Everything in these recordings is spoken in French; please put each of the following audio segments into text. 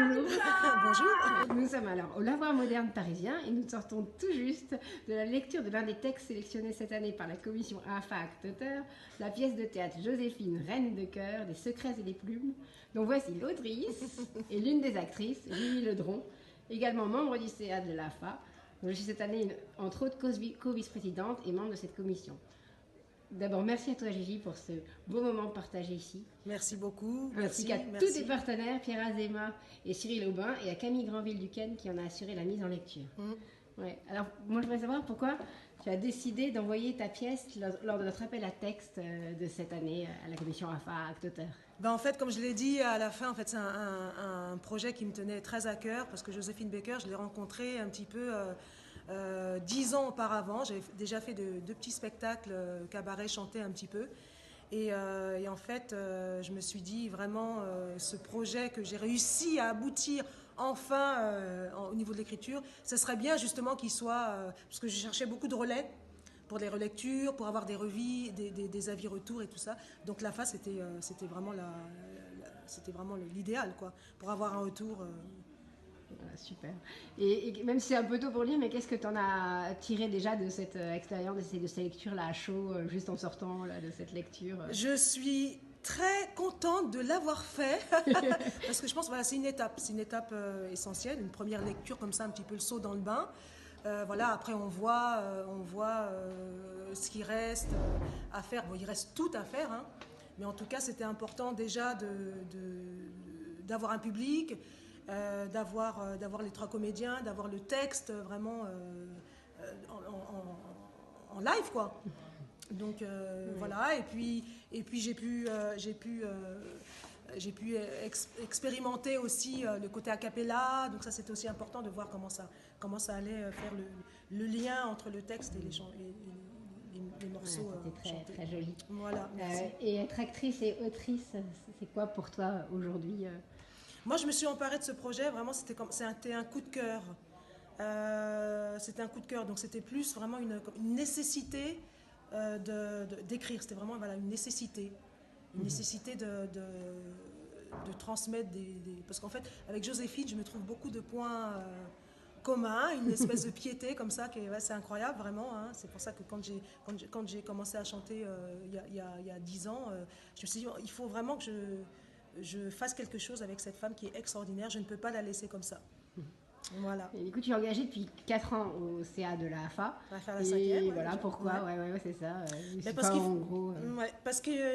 bonjour. Bonjour. Nous sommes alors au Lavoir moderne parisien et nous sortons tout juste de la lecture de l'un des textes sélectionnés cette année par la commission AFA Acte-Auteur, la pièce de théâtre Joséphine, Reine de cœur, des secrets et des plumes, dont voici l'autrice et l'une des actrices, Julie Ledron, également membre du CA de l'AFA, dont je suis cette année, entre autres, co-vice-présidente et membre de cette commission. D'abord, merci à toi Gigi pour ce beau moment partagé ici. Merci beaucoup. Ainsi qu'à tous tes partenaires, Pierre Azéma et Cyril Aubin, et à Camille Granville-Duquesne qui en a assuré la mise en lecture. Ouais. Alors, moi je voudrais savoir pourquoi tu as décidé d'envoyer ta pièce lors de notre appel à texte de cette année à la commission AFA Acte-Auteur. En fait, comme je l'ai dit à la fin, en fait, c'est un projet qui me tenait très à cœur parce que Joséphine Baker, je l'ai rencontrée un petit peu 10 ans auparavant. J'avais déjà fait deux petits spectacles, cabaret, chanté un petit peu. Et en fait, je me suis dit vraiment, ce projet que j'ai réussi à aboutir enfin au niveau de l'écriture, ce serait bien justement qu'il soit, parce que je cherchais beaucoup de relais pour des relectures, pour avoir des revis, des avis retours et tout ça. Donc l'AFA, c'était vraiment l'idéal, quoi, pour avoir un retour. Voilà, super. Et même si c'est un peu tôt pour lire, mais qu'est-ce que tu en as tiré déjà de cette expérience, de ces lectures-là à chaud, juste en sortant là, de cette lecture Je suis très contente de l'avoir fait, parce que je pense que voilà, c'est une étape essentielle, une première lecture comme ça, un petit peu le saut dans le bain. Voilà, après on voit ce qui reste à faire. Bon, il reste tout à faire, hein, mais en tout cas c'était important déjà d'avoir un public, d'avoir les 3 comédiens, d'avoir le texte vraiment en live, quoi. Donc voilà, et puis j'ai pu expérimenter aussi le côté a cappella, donc ça c'était aussi important de voir comment ça allait faire le lien entre le texte et les morceaux. C'était très joli. Voilà, merci. Et être actrice et autrice, c'est quoi pour toi aujourd'hui Moi je me suis emparée de ce projet, vraiment c'était un coup de cœur. C'était un coup de cœur, donc c'était plus vraiment une nécessité d'écrire. C'était vraiment voilà, une nécessité de transmettre parce qu'en fait avec Joséphine je me trouve beaucoup de points communs, une espèce de piété comme ça qui c'est incroyable vraiment, hein. C'est pour ça que quand j'ai commencé à chanter il y a 10 ans, je me suis dit il faut vraiment que je fasse quelque chose avec cette femme qui est extraordinaire, je ne peux pas la laisser comme ça. Voilà. Et du coup, tu es engagée depuis 4 ans au CA de la AFA. On va faire la 5e. Et voilà pourquoi, ouais, c'est ça.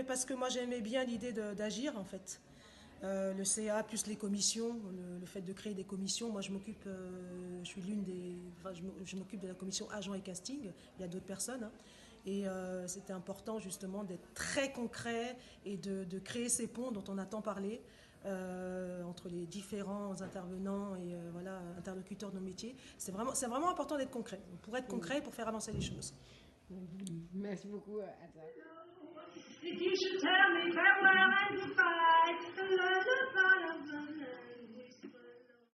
Parce que moi j'aimais bien l'idée d'agir en fait. Le CA plus les commissions, le fait de créer des commissions. Moi je m'occupe, je suis je m'occupe de la commission agent et casting. Il y a d'autres personnes. Hein. Et c'était important justement d'être très concret et de créer ces ponts dont on a tant parlé. Entre les différents intervenants et voilà, interlocuteurs de nos métiers. C'est vraiment important d'être concret. Pour être concret, pour faire avancer les choses. Merci beaucoup à toi. If you should tell me farewell and goodbye, the lullaby of the